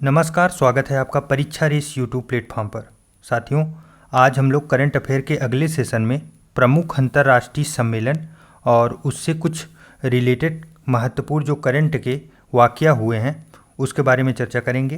नमस्कार, स्वागत है आपका परीक्षा रेस यूट्यूब प्लेटफॉर्म पर। साथियों, आज हम लोग करंट अफेयर के अगले सेशन में प्रमुख अंतर्राष्ट्रीय सम्मेलन और उससे कुछ रिलेटेड महत्वपूर्ण जो करंट के वाक़या हुए हैं उसके बारे में चर्चा करेंगे।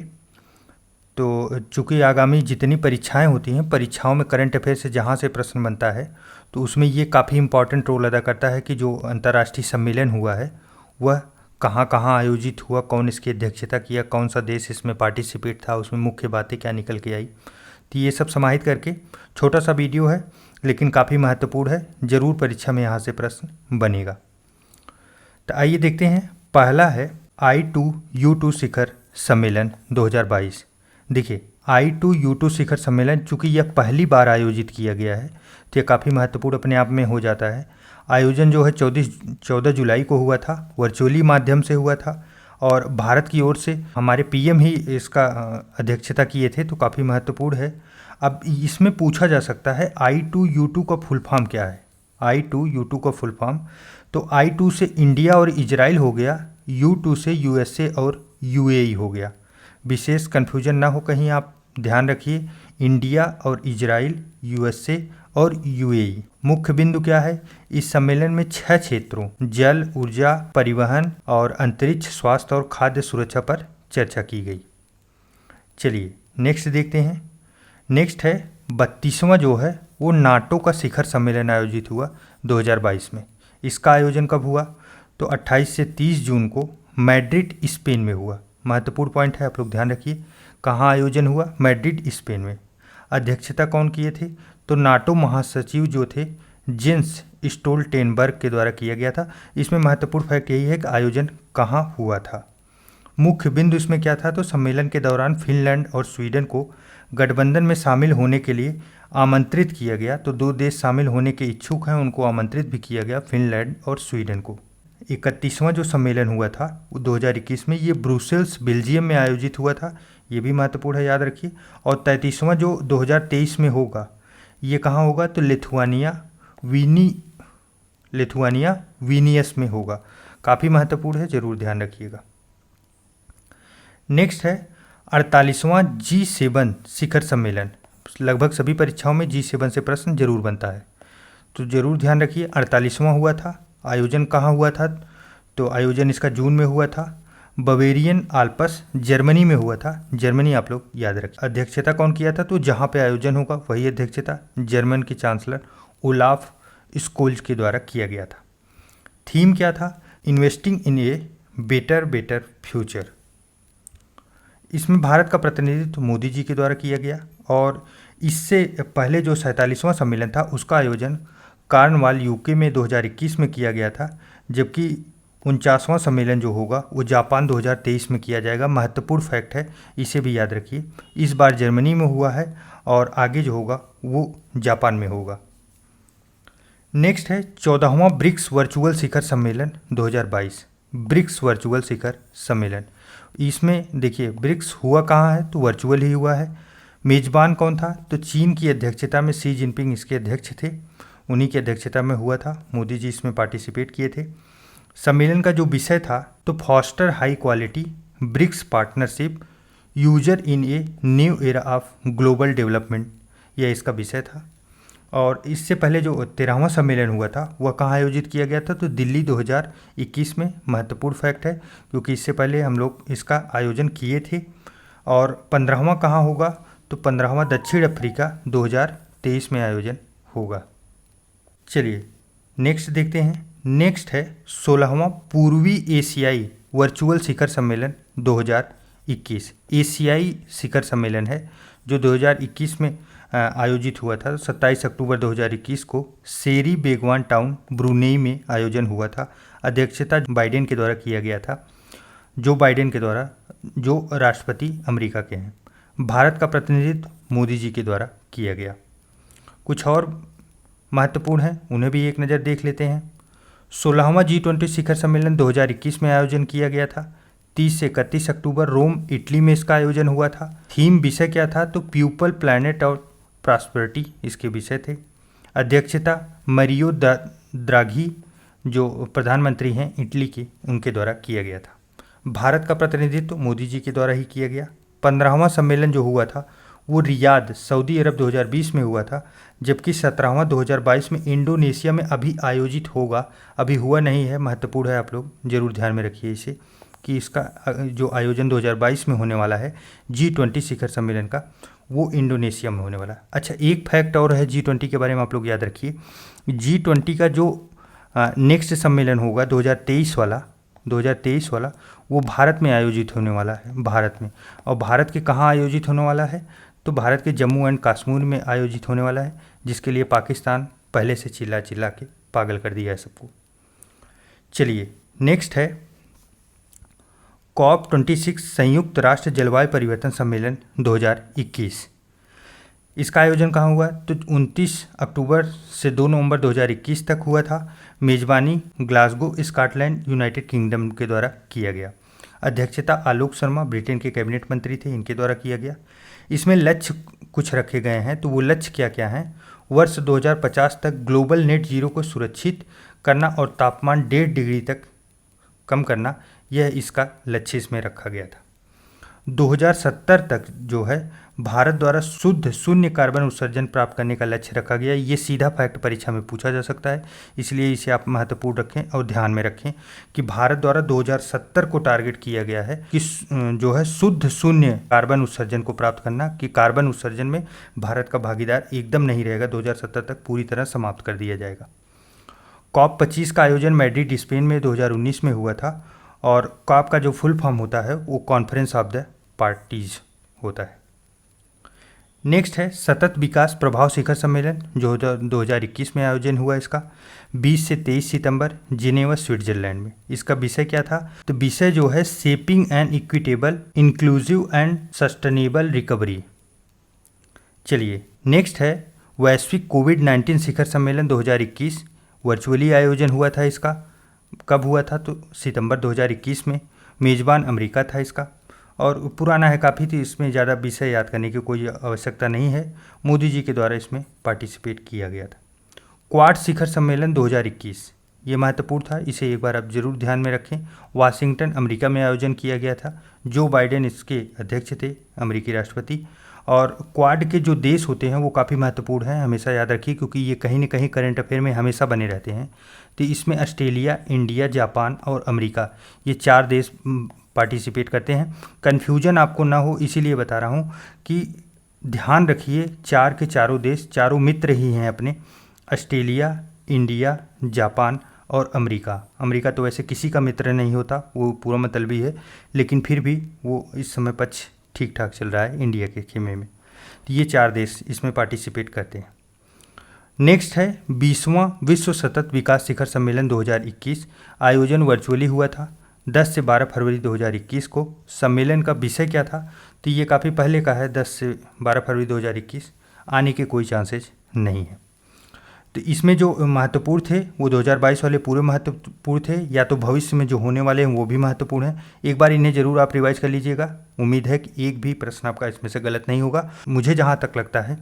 तो चूँकि आगामी जितनी परीक्षाएं होती हैं, परीक्षाओं में करंट अफेयर से जहाँ से प्रश्न बनता है तो उसमें ये काफ़ी इम्पॉर्टेंट रोल अदा करता है कि जो अंतर्राष्ट्रीय सम्मेलन हुआ है वह कहाँ कहाँ आयोजित हुआ, कौन इसकी अध्यक्षता किया, कौन सा देश इसमें पार्टिसिपेट था, उसमें मुख्य बातें क्या निकल के आई। तो ये सब समाहित करके छोटा सा वीडियो है लेकिन काफ़ी महत्वपूर्ण है, ज़रूर परीक्षा में यहाँ से प्रश्न बनेगा। तो आइए देखते हैं। पहला है I2U2 शिखर सम्मेलन 2022। देखिए, I2U2 शिखर सम्मेलन चूँकि यह पहली बार आयोजित किया गया है तो यह काफ़ी महत्वपूर्ण अपने आप में हो जाता है। आयोजन जो है 14 जुलाई को हुआ था, वर्चुअली माध्यम से हुआ था और भारत की ओर से हमारे पीएम ही इसका अध्यक्षता किए थे, तो काफ़ी महत्वपूर्ण है। अब इसमें पूछा जा सकता है I2U2 का फुल फॉर्म क्या है। I2U2 का फुल फॉर्म तो I2 से इंडिया और इजराइल हो गया, U2 से USA और UAE हो गया। विशेष कन्फ्यूजन ना हो कहीं, आप ध्यान रखिए, इंडिया और इजराइल, USA और UAE। मुख्य बिंदु क्या है, इस सम्मेलन में 6 क्षेत्रों जल, ऊर्जा, परिवहन और अंतरिक्ष, स्वास्थ्य और खाद्य सुरक्षा पर चर्चा की गई। चलिए नेक्स्ट देखते हैं। नेक्स्ट है 32वां जो है वो नाटो का शिखर सम्मेलन आयोजित हुआ 2022 में। इसका आयोजन कब हुआ तो 28 से 30 जून को मैड्रिड स्पेन में हुआ। महत्वपूर्ण पॉइंट है, आप लोग ध्यान रखिए, कहाँ आयोजन हुआ, मैड्रिड स्पेन में। अध्यक्षता कौन किए थे तो नाटो महासचिव जो थे जेंस स्टोल्टेनबर्ग के द्वारा किया गया था। इसमें महत्वपूर्ण फैक्ट यही है कि आयोजन कहाँ हुआ था। मुख्य बिंदु इसमें क्या था तो सम्मेलन के दौरान फिनलैंड और स्वीडन को गठबंधन में शामिल होने के लिए आमंत्रित किया गया। तो 2 देश शामिल होने के इच्छुक हैं, उनको आमंत्रित भी किया गया, फिनलैंड और स्वीडन को। 31वां जो सम्मेलन हुआ था वो 2021 में, ये ब्रुसेल्स बेल्जियम में आयोजित हुआ था, ये भी महत्वपूर्ण है, याद रखिए। और 33वां जो 2023 में होगा ये कहाँ होगा तो लिथुआनिया विनियस में होगा। काफ़ी महत्वपूर्ण है, जरूर ध्यान रखिएगा। नेक्स्ट है 48वां G7 शिखर सम्मेलन। लगभग सभी परीक्षाओं में G7 से प्रश्न जरूर बनता है, तो जरूर ध्यान रखिए। 48वां हुआ था, आयोजन कहाँ हुआ था तो आयोजन इसका जून में हुआ था, बवेरियन आल्प्स जर्मनी में हुआ था। जर्मनी आप लोग याद रखिए। अध्यक्षता कौन किया था तो जहाँ पे आयोजन होगा वही अध्यक्षता जर्मन के चांसलर ओलाफ स्कोल्ज के द्वारा किया गया था। थीम क्या था, investing in a better future. इसमें भारत का प्रतिनिधित्व मोदी जी के द्वारा किया गया और इससे पहले जो 47वां सम्मेलन था उसका आयोजन कार्नवाल यूके में 2021 में किया गया था, जबकि 49वां सम्मेलन जो होगा वो जापान 2023 में किया जाएगा। महत्वपूर्ण फैक्ट है, इसे भी याद रखिए। इस बार जर्मनी में हुआ है और आगे जो होगा वो जापान में होगा। नेक्स्ट है 14वां ब्रिक्स वर्चुअल शिखर सम्मेलन 2022। ब्रिक्स वर्चुअल शिखर सम्मेलन, इसमें देखिए ब्रिक्स हुआ कहाँ है तो वर्चुअल ही हुआ है। मेज़बान कौन था तो चीन की अध्यक्षता में शी जिनपिंग इसके अध्यक्ष थे, उन्हीं की अध्यक्षता में हुआ था। मोदी जी इसमें पार्टिसिपेट किए थे। सम्मेलन का जो विषय था तो foster high quality BRICS partnership usher in a new era of global development, यह इसका विषय था। और इससे पहले जो 13वां सम्मेलन हुआ था वह कहाँ आयोजित किया गया था तो दिल्ली 2021 में। महत्वपूर्ण फैक्ट है क्योंकि इससे पहले हम लोग इसका आयोजन किए थे। और 15वां कहाँ होगा तो 15वां दक्षिण अफ्रीका 2023 में आयोजन होगा। चलिए नेक्स्ट देखते हैं। नेक्स्ट है 16वां पूर्वी एशियाई वर्चुअल शिखर सम्मेलन 2021। एशियाई शिखर सम्मेलन है जो 2021 में आयोजित हुआ था। 27 अक्टूबर 2021 को सेरी बेगवान टाउन ब्रुनेई में आयोजन हुआ था। अध्यक्षता बाइडेन के द्वारा किया गया था, जो बाइडेन के द्वारा, जो राष्ट्रपति अमेरिका के हैं। भारत का प्रतिनिधित्व मोदी जी के द्वारा किया गया। कुछ और महत्वपूर्ण है, उन्हें भी एक नज़र देख लेते हैं। 16वां G20 शिखर सम्मेलन 2021 में आयोजन किया गया था। 30 से 31 अक्टूबर रोम इटली में इसका आयोजन हुआ था। थीम विषय क्या था तो पीपल, प्लैनेट और प्रॉस्पेरिटी इसके विषय थे। अध्यक्षता मरियो द्राघी जो प्रधानमंत्री हैं इटली के, उनके द्वारा किया गया था। भारत का प्रतिनिधित्व मोदी जी के द्वारा ही किया गया। 15वां सम्मेलन जो हुआ था वो रियाद सऊदी अरब 2020 में हुआ था, जबकि 17वां 2022 में इंडोनेशिया में अभी आयोजित होगा। अभी हुआ नहीं है, महत्वपूर्ण है, आप लोग जरूर ध्यान में रखिए इसे कि इसका जो आयोजन 2022 में होने वाला है G20 शिखर सम्मेलन का, वो इंडोनेशिया में होने वाला है। अच्छा, एक फैक्ट और है G20 के बारे में, आप लोग याद रखिए। G20 का जो नेक्स्ट सम्मेलन होगा 2023 वाला वो भारत में आयोजित होने वाला है, भारत में। और भारत के कहाँ आयोजित होने वाला है? तो भारत के जम्मू एंड कश्मीर में आयोजित होने वाला है, जिसके लिए पाकिस्तान पहले से चिल्ला चिल्ला के पागल कर दिया है सबको। चलिए नेक्स्ट है COP26 संयुक्त राष्ट्र जलवायु परिवर्तन सम्मेलन 2021। इसका आयोजन कहाँ हुआ? तो 29 अक्टूबर से 2 नवंबर 2021 तक हुआ था। मेजबानी ग्लासगो स्कॉटलैंड यूनाइटेड किंगडम के द्वारा किया गया। अध्यक्षता आलोक शर्मा ब्रिटेन के कैबिनेट मंत्री थे, इनके द्वारा किया गया। इसमें लक्ष्य कुछ रखे गए हैं, तो वो लक्ष्य क्या क्या हैं? वर्ष 2050 तक ग्लोबल नेट जीरो को सुरक्षित करना और तापमान 1.5 डिग्री तक कम करना, यह इसका लक्ष्य इसमें रखा गया था। 2070 तक जो है भारत द्वारा शुद्ध शून्य कार्बन उत्सर्जन प्राप्त करने का लक्ष्य रखा गया। ये सीधा फैक्ट परीक्षा में पूछा जा सकता है, इसलिए इसे आप महत्वपूर्ण रखें और ध्यान में रखें कि भारत द्वारा 2070 को टारगेट किया गया है कि जो है शुद्ध शून्य कार्बन उत्सर्जन को प्राप्त करना, कि कार्बन उत्सर्जन में भारत का भागीदार एकदम नहीं रहेगा, 2070 तक पूरी तरह समाप्त कर दिया जाएगा। COP25 का आयोजन मैड्रिड स्पेन में 2019 में हुआ था, और COP का जो फुल फॉर्म होता है वो कॉन्फ्रेंस ऑफ द पार्टीज होता है। नेक्स्ट है सतत विकास प्रभाव शिखर सम्मेलन जो 2021 में आयोजन हुआ। इसका 20 से 23 सितंबर जिनेवा स्विट्जरलैंड में। इसका विषय क्या था? तो विषय जो है shaping an equitable inclusive and sustainable recovery. चलिए नेक्स्ट है वैश्विक कोविड-19 शिखर सम्मेलन 2021। वर्चुअली आयोजन हुआ था इसका। कब हुआ था? तो सितंबर 2021 में। मेज़बान अमेरिका था इसका, और पुराना है काफ़ी, तो इसमें ज़्यादा विषय याद करने की कोई आवश्यकता नहीं है। मोदी जी के द्वारा इसमें पार्टिसिपेट किया गया था। क्वाड शिखर सम्मेलन 2021, ये महत्वपूर्ण था, इसे एक बार आप जरूर ध्यान में रखें। वाशिंगटन अमेरिका में आयोजन किया गया था। जो बाइडेन इसके अध्यक्ष थे, अमेरिकी राष्ट्रपति। और क्वाड के जो देश होते हैं वो काफ़ी महत्वपूर्ण हैं, हमेशा याद रखिए, क्योंकि ये कहीं न कहीं करंट अफेयर में हमेशा बने रहते हैं। तो इसमें ऑस्ट्रेलिया, इंडिया, जापान और अमेरिका, ये 4 देश पार्टिसिपेट करते हैं। कन्फ्यूजन आपको ना हो इसीलिए बता रहा हूँ कि ध्यान रखिए, 4 के चारों देश चारों मित्र ही हैं अपने, ऑस्ट्रेलिया, इंडिया, जापान और अमेरिका। अमेरिका तो वैसे किसी का मित्र नहीं होता, वो पूरा मतलबी है, लेकिन फिर भी वो इस समय पक्ष ठीक ठाक चल रहा है इंडिया के खेमे में। तो ये 4 देश इसमें पार्टिसिपेट करते हैं। नेक्स्ट है 20वां विश्व सतत विकास शिखर सम्मेलन 2021। आयोजन वर्चुअली हुआ था 10 से 12 फरवरी 2021 को। सम्मेलन का विषय क्या था? तो ये काफ़ी पहले का है, 10 से 12 फरवरी 2021, आने के कोई चांसेस नहीं है। तो इसमें जो महत्वपूर्ण थे वो 2022 वाले पूरे महत्वपूर्ण थे, या तो भविष्य में जो होने वाले हैं वो भी महत्वपूर्ण हैं। एक बार इन्हें जरूर आप रिवाइज कर लीजिएगा। उम्मीद है कि एक भी प्रश्न आपका इसमें से गलत नहीं होगा। मुझे जहाँ तक लगता है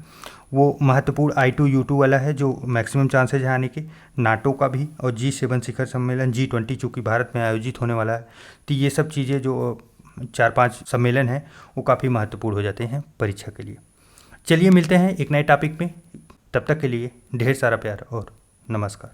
वो महत्वपूर्ण I2 U2 वाला है, जो मैक्सिमम चांसेज है आने के, नाटो का भी, और G7 शिखर सम्मेलन, G20 चूँकि भारत में आयोजित होने वाला है। तो ये सब चीज़ें जो 4-5 सम्मेलन हैं वो काफ़ी महत्वपूर्ण हो जाते हैं परीक्षा के लिए। चलिए मिलते हैं एक नए टॉपिक में, तब तक के लिए ढेर सारा प्यार और नमस्कार।